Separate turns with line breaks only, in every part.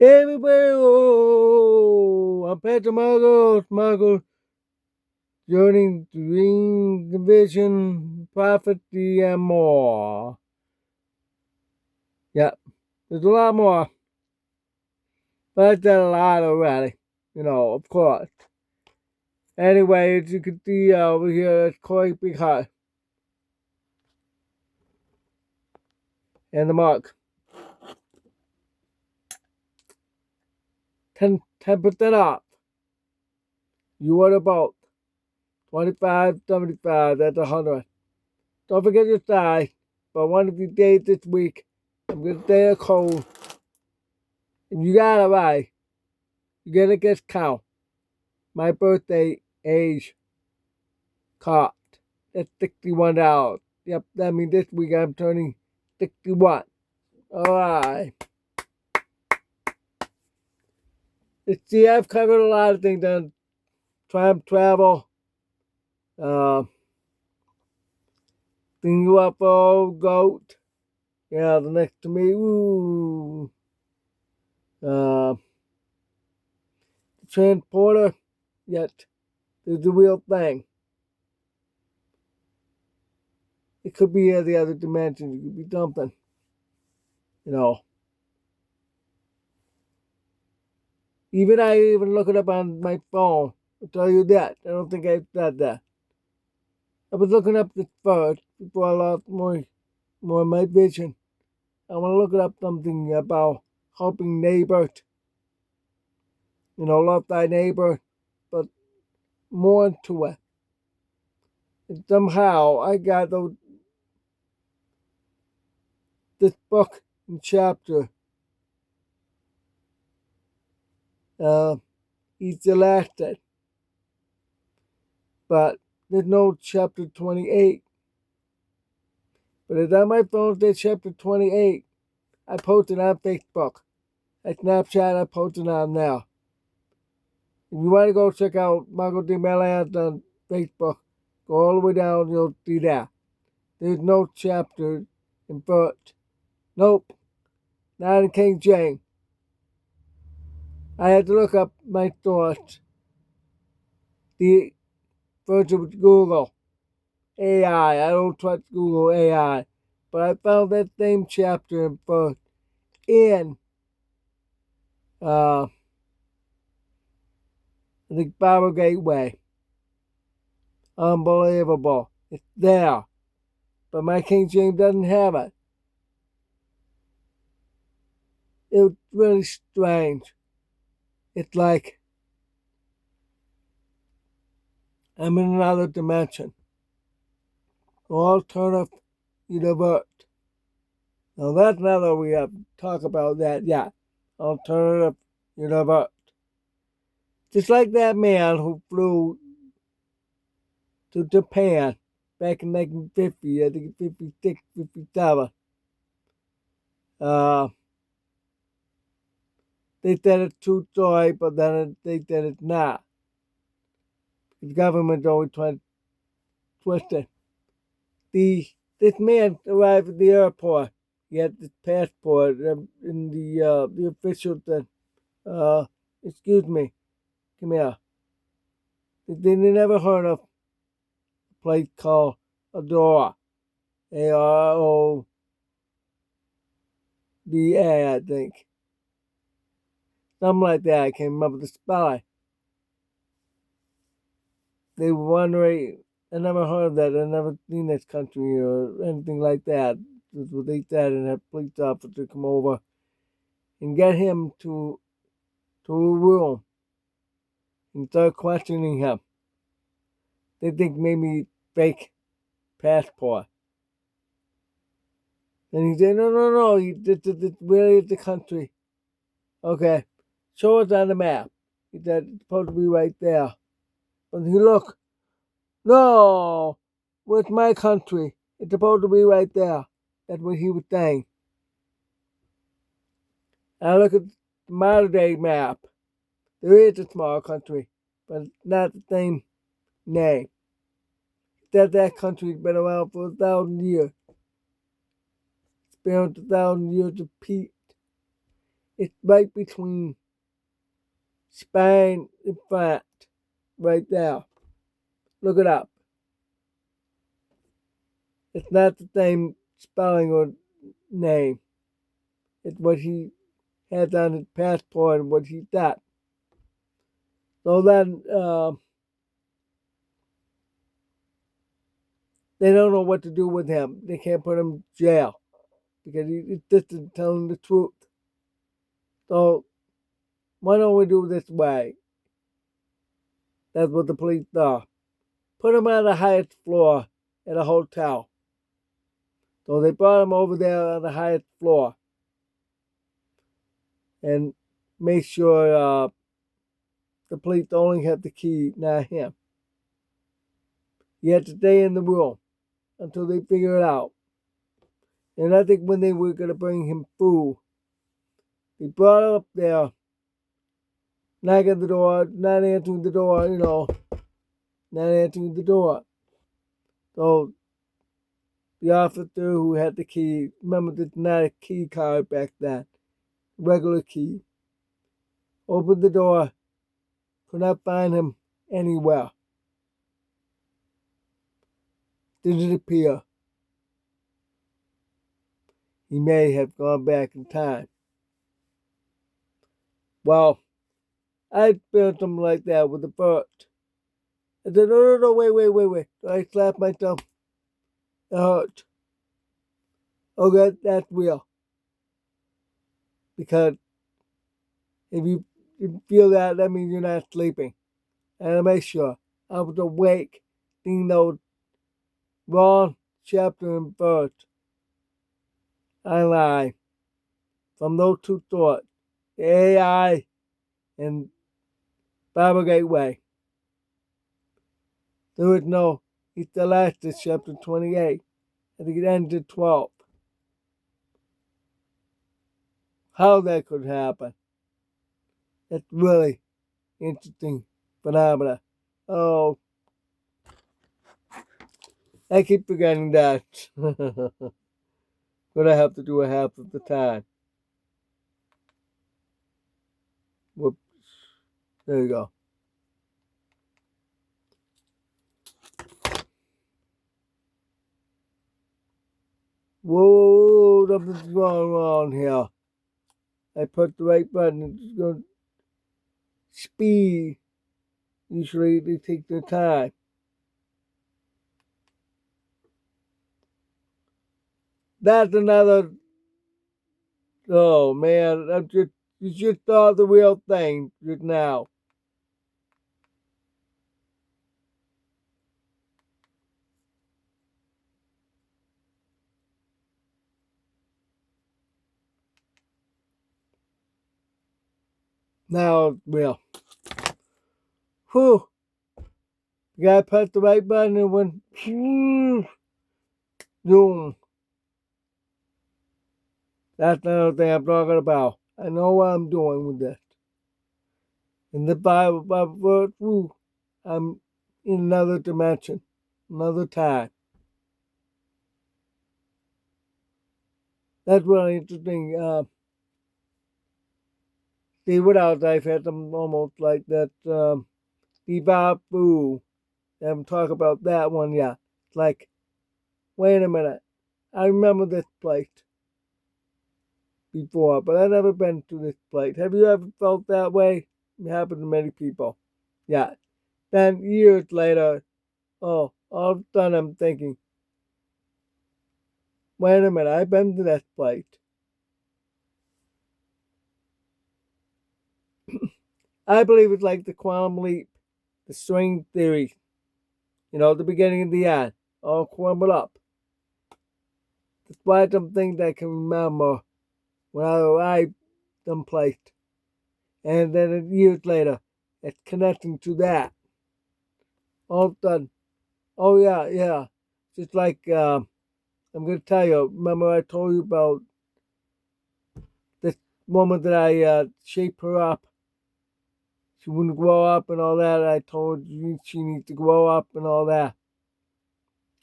Everybody, oh, I'm Patrick Margot, journeying to dream, the vision, prophecy, and more. Yeah, there's a lot more, but I said a lot already, of course. Anyway, as you can see over here, it's quite big high. And the mark. 10% off. You want about 25.75, that's 100. Don't forget your size, but one of these days this week, I'm gonna stay a cold. And you gotta buy. You get a discount. My birthday age cost. That's $61. Yep, that means this week I'm turning 61. Alright. See, I've covered a lot of things on time travel, the UFO, GOAT. Yeah, the next to me, ooh. The transporter, yet there's the real thing. It could be the other dimension. It could be something. Even I even look it up on my phone. I'll tell you that. I don't think I said that. I was looking up this first before I lost more of my vision. I want to look it up something about helping neighbors. Love thy neighbor, but more into it. And somehow I got this book and chapter. He's elected, but there's no chapter 28. But it's on my phone. There's chapter 28. I posted on Facebook. A Snapchat I posted on now. If you want to go check out Marco D. Mellans on Facebook, go all the way down, you'll see that. There's no chapter in first. Nope, not in King James. I had to look up my thoughts. The version with Google AI. I don't trust Google AI. But I found that same chapter in first in uh, the Bible Gateway. Unbelievable. It's there. But my King James doesn't have it. It was really strange. It's like I'm in another dimension. Alternative universe. Now that's another we have to talk about that, yeah. Alternative universe. Just like that man who flew to Japan back in 1950, I think 56, 57. They said it's true story, but then they said it's not. The government's always trying to twist it. This man arrived at the airport. He had this passport, and the official said, "Excuse me, come here." They never heard of a place called Adora, Aroda, I think, something like that. I can't remember the spelling. They were wondering. I never heard of that. I never seen this country or anything like that. That's what they said, and a police officer come over and get him to a room and start questioning him. They think maybe fake passport. And he said, no, this really is the country. Okay, show us on the map. He said, it's supposed to be right there. But he look, no, where's my country? It's supposed to be right there. That's what he was saying. And I look at the modern day map. There is a small country, but it's not the same name. That country's been around for 1,000 years. It's been 1,000 years of peace. It's right between Spain and France, right there. Look it up. It's not the same spelling or name. It's what he has on his passport and what he got. So then they don't know what to do with him. They can't put him in jail because he just isn't telling the truth. So why don't we do it this way? That's what the police thought. Put him on the highest floor at a hotel. So they brought him over there on the highest floor and made sure the police only had the key, not him. He had to stay in the room until they figure it out. And I think when they were going to bring him food, they brought him up there, knocking at the door, not answering the door, not answering the door. So the officer who had the key, remember there's not a key card back then, regular key, opened the door, could not find him anywhere. Didn't appear. He may have gone back in time. Well, I felt something like that with the first. I said, no, wait. I slapped myself. It hurt. Okay, that's real. Because if you feel that means you're not sleeping. And I make sure I was awake, thinking those wrong chapter and verse. I lie. From those two thoughts, the AI and Bible Gateway. There is no, it's the last of chapter 28. I think it ends at 12. How that could happen. That's really interesting phenomena. Oh, I keep forgetting that. But I have to do it half of the time. Whoops. There you go. Whoa, something's going on here. I put the right button. It's going to speed. Usually they take their time. That's another. Oh man, you just saw the real thing just now. Now it's real. Whew. You gotta press the right button and went zoom. That's another thing I'm talking about. I know what I'm doing with this. In the Bible, I'm in another dimension, another time. That's really interesting. See, what else? I've had some almost like that. Bebop Boo. I haven't talked about that one yet. It's like, wait a minute. I remember this place before, but I've never been to this place. Have you ever felt that way? It happens to many people. Yeah. Then years later, all of a sudden I'm thinking, wait a minute, I've been to this place. I believe it's like the quantum leap, the string theory. The beginning and the end, all crumbled up. Despite some things I can remember when I arrived someplace. And then years later, it's connecting to that. All of a sudden, oh yeah. Just like, I'm going to tell you, remember I told you about this woman that I shaped her up. She wouldn't grow up and all that. I told you she needs to grow up and all that.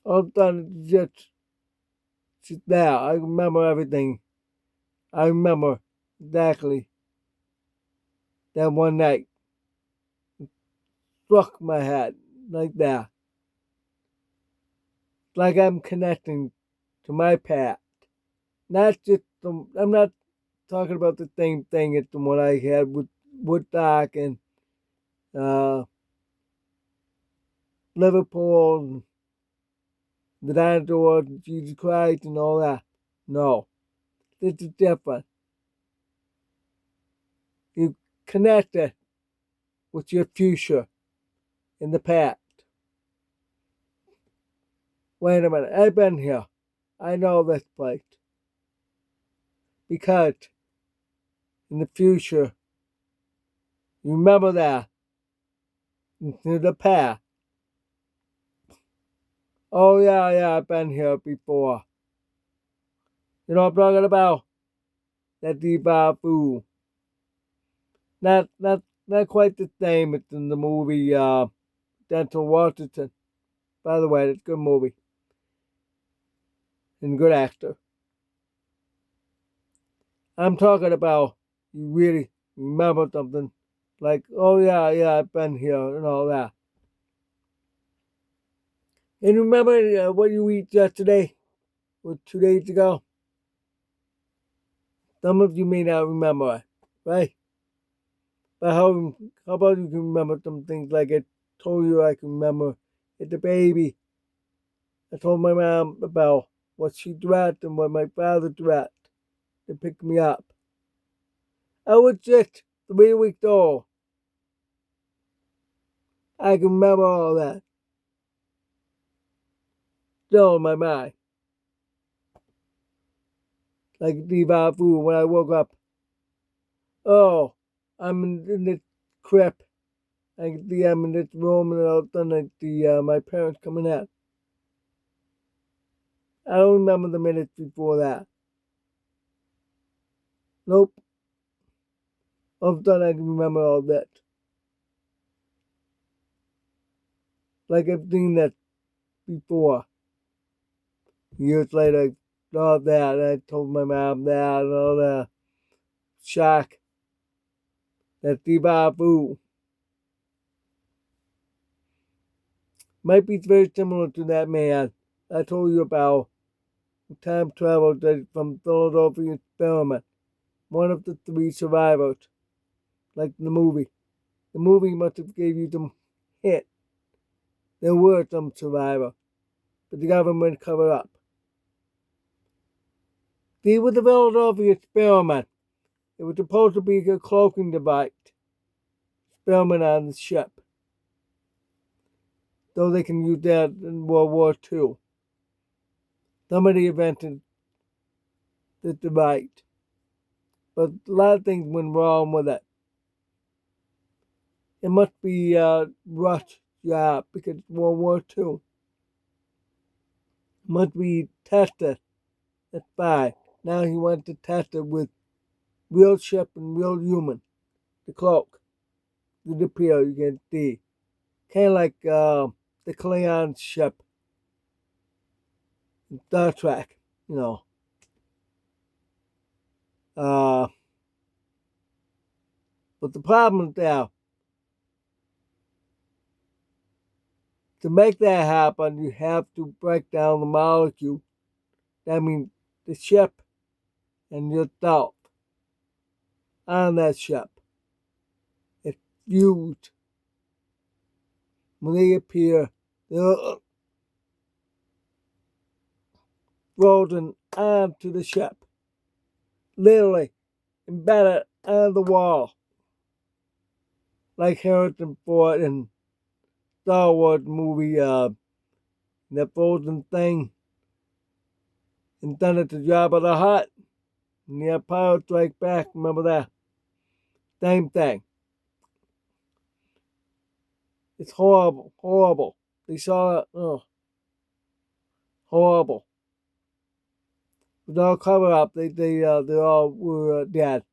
All of a sudden, she's there. I remember everything. I remember exactly that one night struck my head like that. Like I'm connecting to my past. Not just I'm not talking about the same thing as the one I had with Woodstock and uh, Liverpool and the dinosaurs and Jesus Christ and all that. No, this is different. You connect it with your future in the past. Wait a minute, I've been here. I know this place. Because in the future, you remember that into the past. Oh yeah, I've been here before. You know what I'm talking about? That deep food. Not quite the same as in the movie Denzel Washington. By the way, it's a good movie and good actor. I'm talking about you really remember something like, oh yeah, I've been here and all that. And remember what you eat yesterday or 2 days ago? Some of you may not remember it, right? But how about you can remember some things like I told you I can remember as a baby. I told my mom about what she dressed and what my father dressed to pick me up. I was just 3 weeks old. I can remember all that. Still in my mind. Like deja vu when I woke up. Oh, I'm in this crib. I can see I'm in this room and all of a sudden I see my parents coming out. I don't remember the minutes before that. Nope. All of a sudden I can remember all that. Like I've seen that before. Years later, I saw that and I told my mom that and all that. Shock. That deja vu. Might be very similar to that man I told you about who time traveled from Philadelphia experiment. One of the three survivors, like the movie. The movie must have gave you some hint. There were some survivors, but the government covered up. See, with the Philadelphia experiment, it was supposed to be a cloaking device experiment on the ship, though they can use that in World War II. Somebody invented the device, but a lot of things went wrong with it. It must be Rush's job because World War II. It must be tested at 5. Now he wants to test it with real ship and real human. The cloak, the appeal you can see. Kind of like the Klingon ship in Star Trek, you know. Uh, but the problem is now, to make that happen, you have to break down the molecule. That means the ship and yourself on that ship. It's fused. When they appear, they're frozen onto the ship. Literally embedded on the wall. Like Harrison Ford in Star Wars movie, that frozen thing. And done it to Jabba the Hutt. And the Empire Strike Back, remember that? Same thing. It's horrible, horrible. They saw it, horrible. With all cover up, they all were dead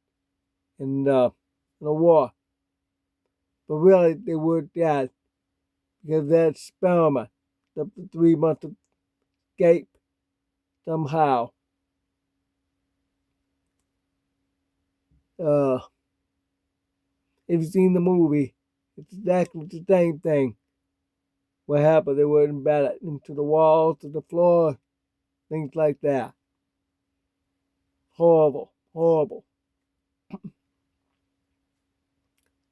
in a war. But really, they were dead because that experiment, the three must escape somehow. Uh, if you've seen the movie, it's exactly the same thing. What happened? They were embedded into the walls, to the floor, things like that. Horrible, horrible.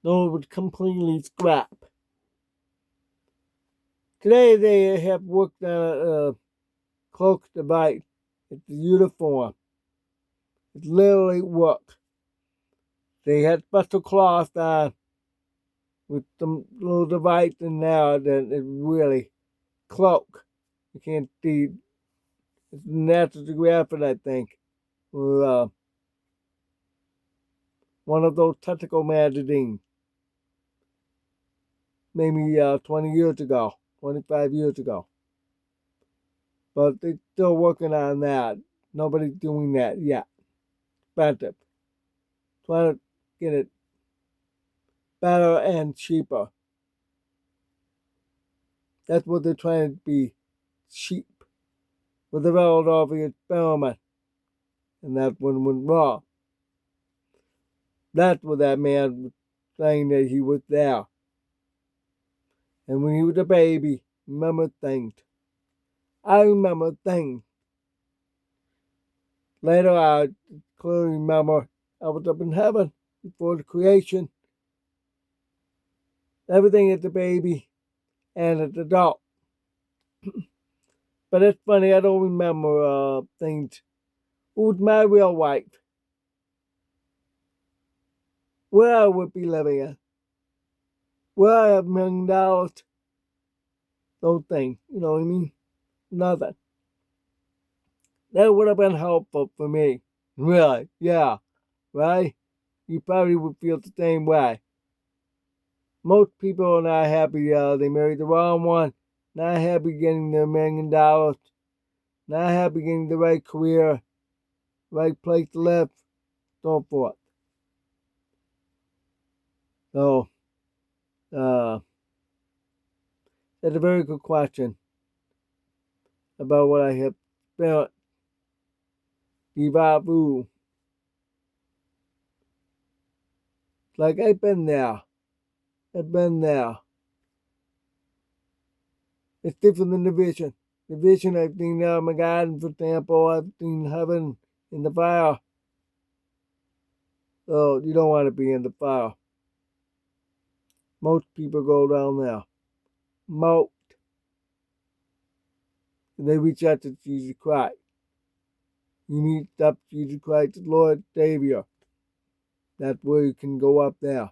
No, it was completely scrap. Today they have worked on a cloak device. It's a uniform. It's literally work. They had special cloth on with some little device in there that it really cloak. You can't see. It's National Geographic, I think, or one of those technical magazines, maybe 20 years ago, 25 years ago. But they're still working on that. Nobody's doing that yet. Expensive. Trying to get it better and cheaper. That's what they're trying to be, cheap. With the Philadelphia experiment. And that one went wrong. That's what that man was saying, that he was there. And when he was a baby, remember things. I remember things. Later, I clearly remember I was up in heaven before the creation. Everything as a baby and as an adult. But it's funny, I don't remember things. Who's my real wife? Where I would be living at? Where I have $1,000,000? Those things, you know what I mean? Nothing. That would have been helpful for me. Really, yeah, right? You probably would feel the same way. Most people are not happy they married the wrong one, not happy getting their $1,000,000, not happy getting the right career, right place to live, so forth. So, that's a very good question about what I have spent. Devavu. Like I've been there. I've been there. It's different than the vision. The vision I've seen Armageddon, for example, I've seen heaven in the fire. So you don't want to be in the fire. Most people go down there. Most. And they reach out to Jesus Christ. You need to stop Jesus Christ, the Lord Savior. That's where you can go up there.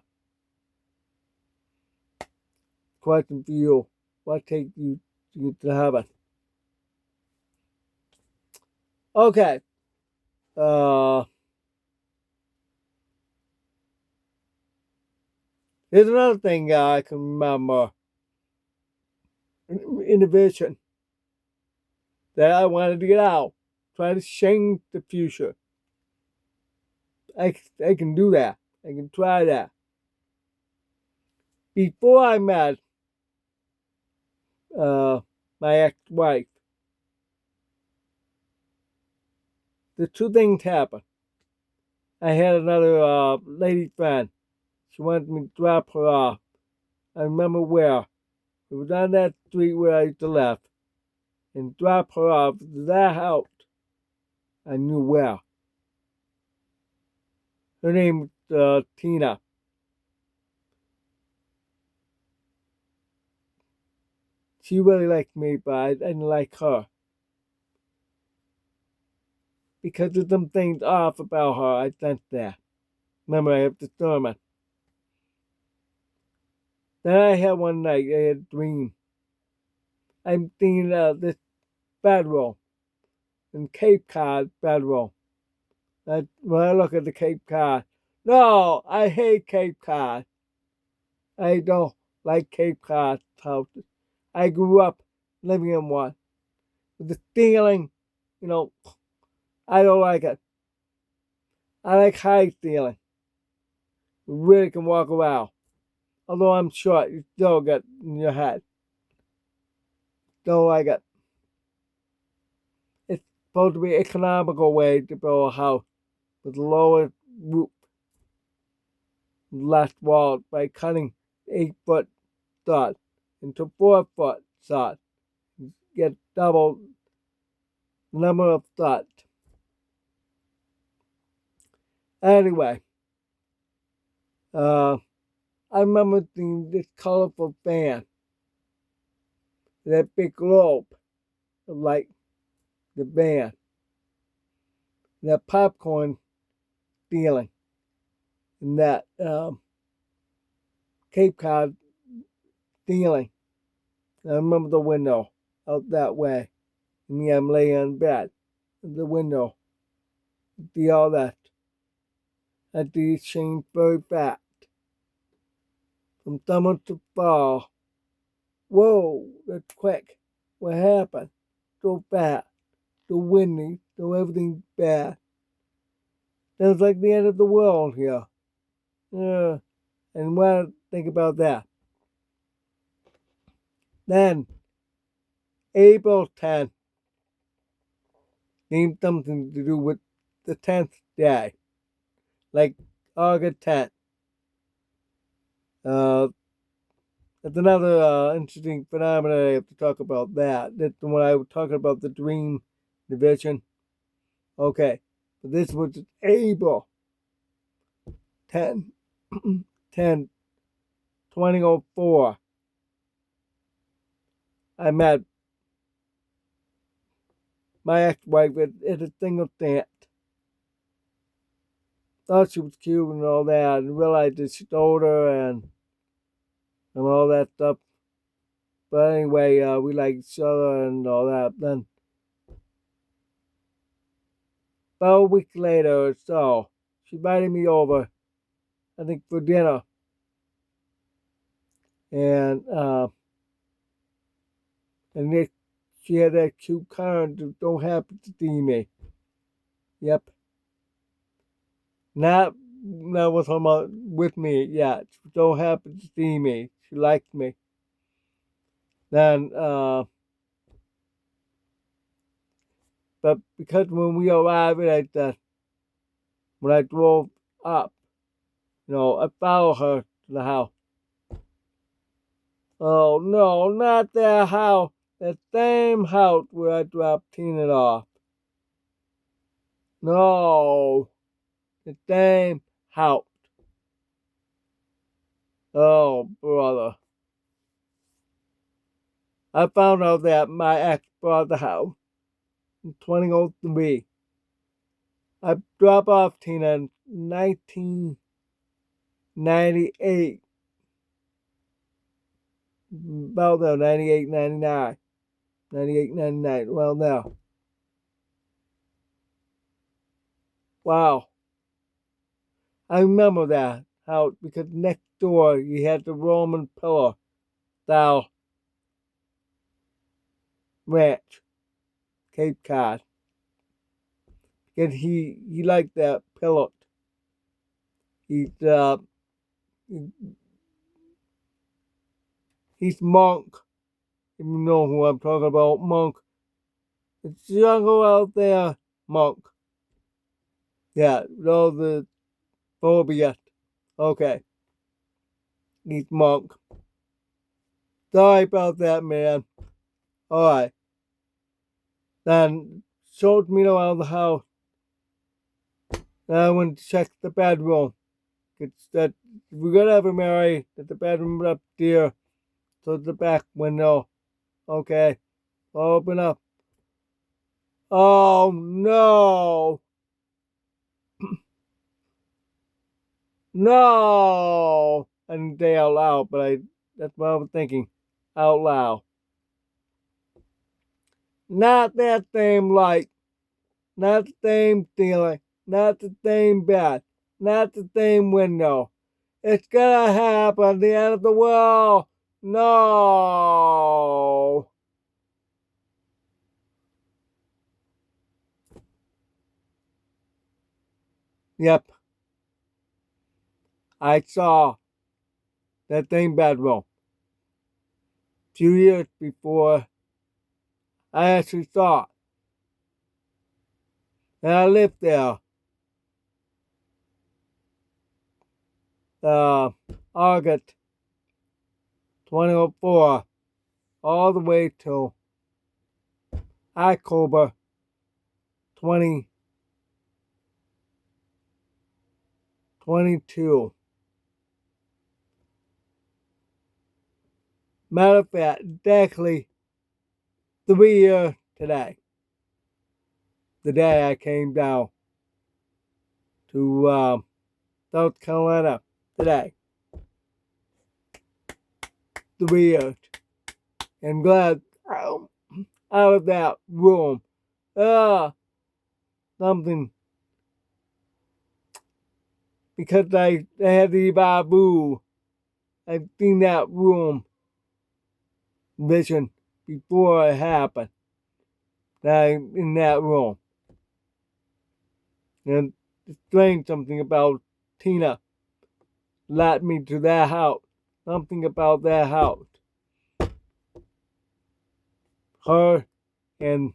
Question for you. What takes you to get to heaven? Okay. Here's another thing I can remember in the vision that I wanted to get out. Try to change the future. I can do that. I can try that. Before I met my ex-wife, the two things happened. I had another lady friend. She wanted me to drop her off. I remember where. It was on that street where I used to live. And drop her off to that house. I knew where. Her name was Tina. She really liked me, but I didn't like her. Because there's some things off about her, I sensed that. Remember, I have discernment. Then I had one night, I had a dream. I'm seeing this bedroll in Cape Cod bedroll. When I look at the Cape Cod, no, I hate Cape Cod. I don't like Cape Cod houses. I grew up living in one. With the ceiling, you know, I don't like it. I like high ceiling. You really can walk around. Although I'm short, you still get in your head. Don't like it. It's supposed to be an economical way to build a house with a lower roof. last wall by cutting 8-foot stud into 4-foot stud. Get double the number of studs. Anyway, I remember seeing this colorful fan, that big globe of light, the van, that popcorn feeling, and that Cape Cod feeling. I remember the window out that way. And me, I'm laying in bed, at the window, see all that. I see it change very fast, from summer to fall. Whoa, that's quick. What happened? So fast, so windy, so everything's bad. Sounds like the end of the world here. Yeah, and what do you think about that? Then, April 10th named something to do with the 10th day, like August 10th. That's another interesting phenomenon. I have to talk about that. That's the one I was talking about, the dream division. Okay, but this was April 10, 10, 2004. I met my ex-wife at a single dance. Thought she was cute and all that, and realized that she's older and all that stuff. But anyway, we like each other and all that. Then about a week later or so, she invited me over, I think for dinner. And and she had that cute car and don't happen to see me. Yep. Not with her with me yet. She don't happen to see me. She likes me. Then but because when we arrived at when I drove up, I followed her to the house. Oh no, not that house. That same house where I dropped Tina off. No, the same house. Oh, brother. I found out that my ex bought the house in 2003. I dropped off Tina in 1998. About there, 98, 99. 98, 99. Well, now. Wow. I remember that house because next door you had the Roman pillar style ranch, Cape Cod. Because he liked that pillar. He's he's Monk. If you know who I'm talking about, Monk. It's jungle out there, Monk. Yeah, with all the phobia. Okay, he's Monk. Sorry about that, man. Alright. Then showed me around the house. Then I went to check the bedroom. It's that we're gonna have a Mary at the bedroom up there to the back window. Okay. Open up. Oh no. No. I didn't say out loud, but that's what I was thinking. Out loud. Not that same light. Not the same ceiling. Not the same bed. Not the same window. It's gonna happen. The end of the world. No. Yep. I saw that same bedroom. A few years before I actually saw it. And I lived there August 2004 all the way till October 2022. Matter of fact, exactly 3 years today. The day I came down to South Carolina today. 3 years. And glad out of that room. Something. Because I had the Babu. I've seen that room vision before it happened. That I'm in that room. And explain something about Tina led me to that house. Something about that house. Her and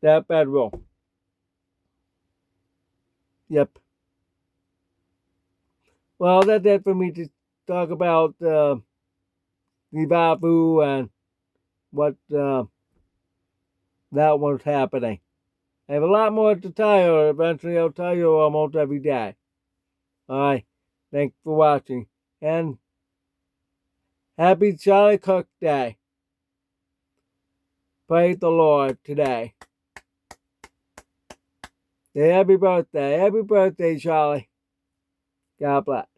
that bedroom. Yep. Well, that's it for me to talk about the Babu and what that was happening. I have a lot more to tell you. Eventually, I'll tell you almost every day. Alright. Thanks for watching. And happy Charlie Cook Day. Praise the Lord today. Happy birthday. Happy birthday, Charlie. God bless.